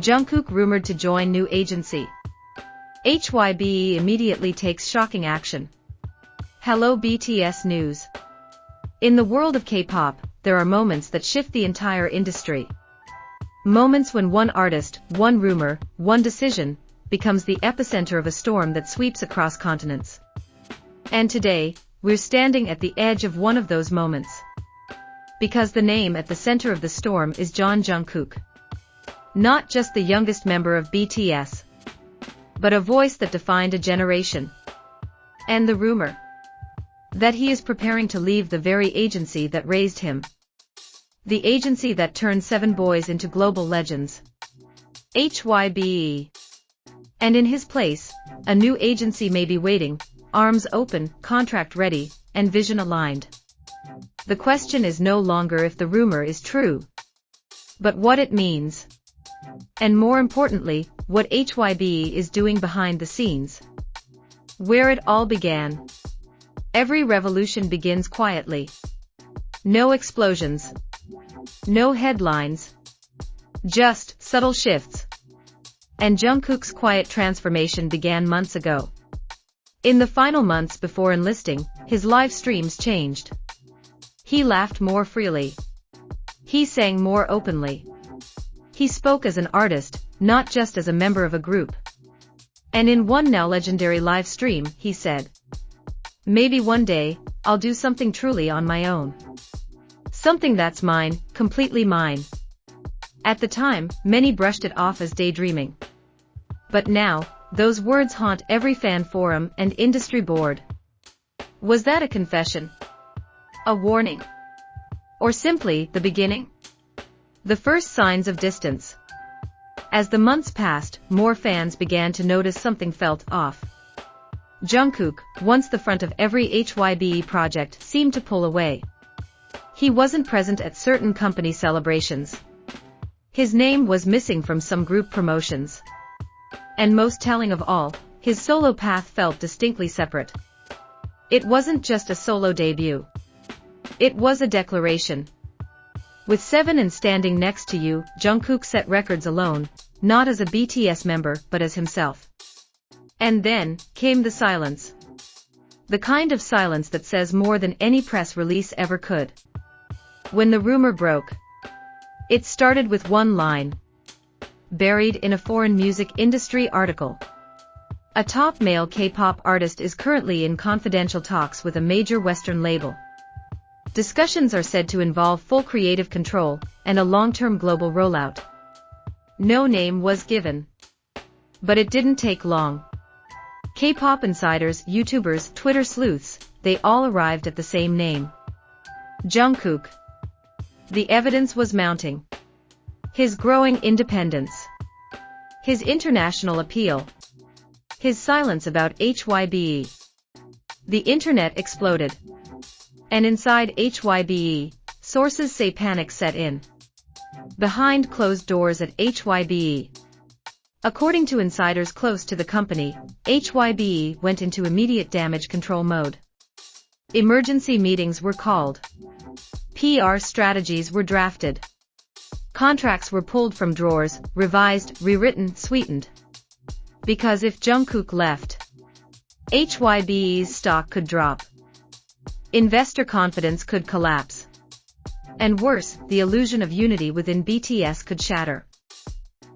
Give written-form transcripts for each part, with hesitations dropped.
Jungkook rumored to join new agency. HYBE immediately takes shocking action. Hello BTS news. In the world of K-pop, there are moments that shift the entire industry. Moments when one artist, one rumor, one decision, becomes the epicenter of a storm that sweeps across continents. And today, we're standing at the edge of one of those moments. Because the name at the center of the storm is Jungkook. Not just the youngest member of BTS, but a voice that defined a generation. And the rumor that he is preparing to leave the very agency that raised him. The agency that turned 7 boys into global legends. HYBE. And in his place, a new agency may be waiting, arms open, contract ready, and vision aligned. The question is no longer if the rumor is true, but what it means. And more importantly, what HYBE is doing behind the scenes. Where it all began. Every revolution begins quietly. No explosions. No headlines. Just subtle shifts. And Jungkook's quiet transformation began months ago. In the final months before enlisting, his live streams changed. He laughed more freely. He sang more openly. He spoke as an artist, not just as a member of a group. And in one now legendary live stream, he said, "Maybe one day, I'll do something truly on my own. Something that's mine, completely mine." At the time, many brushed it off as daydreaming. But now, those words haunt every fan forum and industry board. Was that a confession? A warning? Or simply the beginning? The first signs of distance. As the months passed, more fans began to notice something felt off. Jungkook, once the front of every HYBE project, seemed to pull away. He wasn't present at certain company celebrations. His name was missing from some group promotions. And most telling of all, his solo path felt distinctly separate. It wasn't just a solo debut. It was a declaration. With 7 and Standing Next to You, Jungkook set records alone, not as a BTS member but as himself. And then came the silence. The kind of silence that says more than any press release ever could. When the rumor broke, it started with one line, buried in a foreign music industry article. A top male K-pop artist is currently in confidential talks with a major Western label. Discussions are said to involve full creative control and a long-term global rollout. No name was given. But it didn't take long. K-pop insiders, YouTubers, Twitter sleuths, they all arrived at the same name. Jungkook. The evidence was mounting. His growing independence. His international appeal. His silence about HYBE. The internet exploded. And inside HYBE, sources say panic set in. Behind closed doors at HYBE. According to insiders close to the company, HYBE went into immediate damage control mode. Emergency meetings were called. PR strategies were drafted. Contracts were pulled from drawers, revised, rewritten, sweetened. Because if Jungkook left, HYBE's stock could drop. Investor confidence could collapse. And worse, the illusion of unity within BTS could shatter.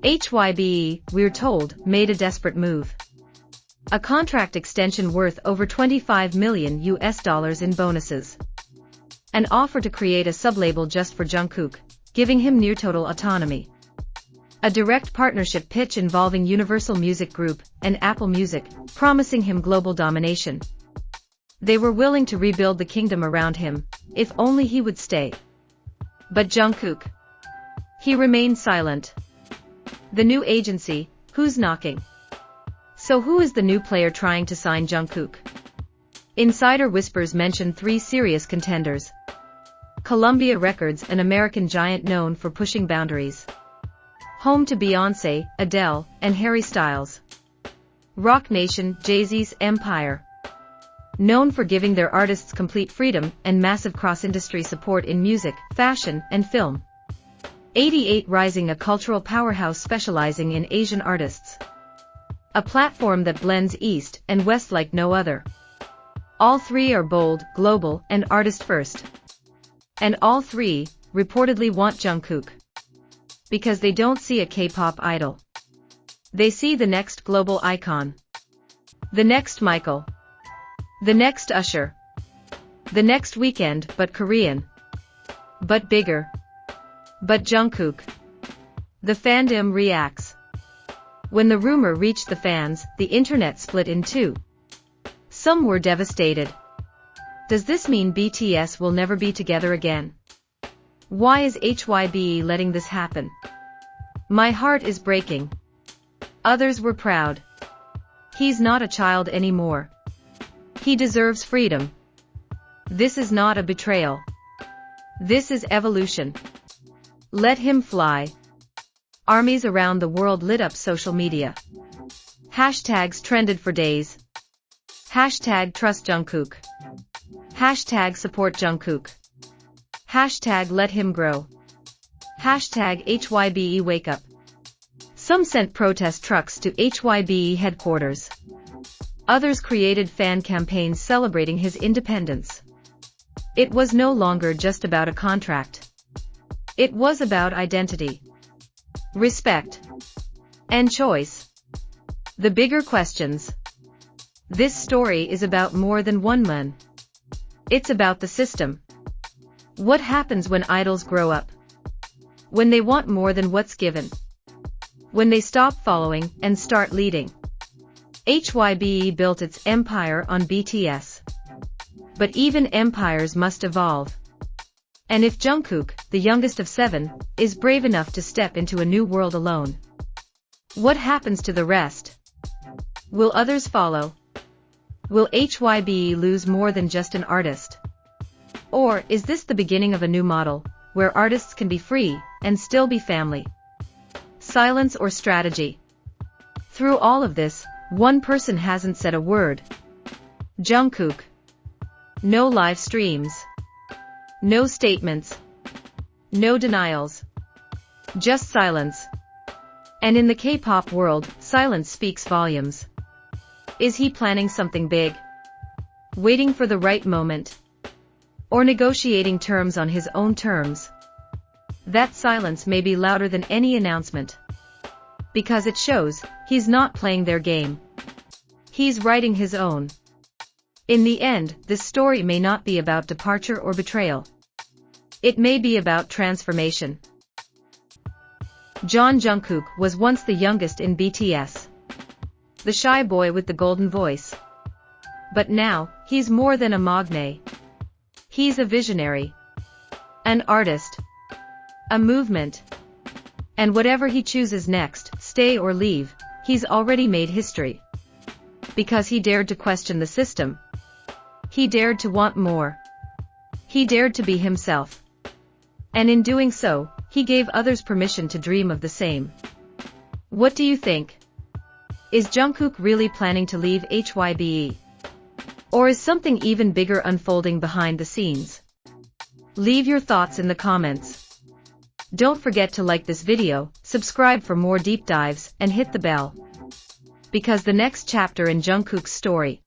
HYBE, we're told, made a desperate move. A contract extension worth over $25 million in bonuses. An offer to create a sublabel just for Jungkook, giving him near total autonomy. A direct partnership pitch involving Universal Music Group and Apple Music, promising him global domination. They were willing to rebuild the kingdom around him, if only he would stay. But Jungkook. He remained silent. The new agency, who's knocking? So who is the new player trying to sign Jungkook? Insider whispers mention 3 serious contenders. Columbia Records, an American giant known for pushing boundaries. Home to Beyoncé, Adele, and Harry Styles. Rock Nation, Jay-Z's empire. Known for giving their artists complete freedom and massive cross-industry support in music, fashion, and film. 88 Rising, a cultural powerhouse specializing in Asian artists. A platform that blends East and West like no other. All three are bold, global, and artist-first. And all three, reportedly want Jungkook. Because they don't see a K-pop idol. They see the next global icon. The next Michael. The next Usher. The next Weeknd, but Korean. But bigger. But Jungkook. The fandom reacts. When the rumor reached the fans, the internet split in two. Some were devastated. Does this mean BTS will never be together again? Why is HYBE letting this happen? My heart is breaking. Others were proud. He's not a child anymore. He deserves freedom. This is not a betrayal. This is evolution. Let him fly. Armies around the world lit up social media. Hashtags trended for days. Hashtag trust Jungkook. Hashtag support Jungkook. Hashtag let him grow. Hashtag HYBE wake up. Some sent protest trucks to HYBE headquarters. Others created fan campaigns celebrating his independence. It was no longer just about a contract. It was about identity, respect, and choice. The bigger questions. This story is about more than one man. It's about the system. What happens when idols grow up? When they want more than what's given? When they stop following and start leading? HYBE built its empire on BTS. But even empires must evolve. And if Jungkook, the youngest of 7, is brave enough to step into a new world alone, what happens to the rest? Will others follow? Will HYBE lose more than just an artist? Or is this the beginning of a new model, where artists can be free and still be family? Silence or strategy? Through all of this, one person hasn't said a word. Jungkook. No live streams. No statements. No denials. Just silence. And in the K-pop world, silence speaks volumes. Is he planning something big? Waiting for the right moment? Or negotiating terms on his own terms? That silence may be louder than any announcement. Because it shows, he's not playing their game. He's writing his own. In the end, this story may not be about departure or betrayal. It may be about transformation. Jungkook was once the youngest in BTS. The shy boy with the golden voice. But now, he's more than a magne. He's a visionary. An artist. A movement. And whatever he chooses next, stay or leave, he's already made history. Because he dared to question the system. He dared to want more. He dared to be himself. And in doing so, he gave others permission to dream of the same. What do you think? Is Jungkook really planning to leave HYBE? Or is something even bigger unfolding behind the scenes? Leave your thoughts in the comments. Don't forget to like this video, subscribe for more deep dives, and hit the bell. Because the next chapter in Jungkook's story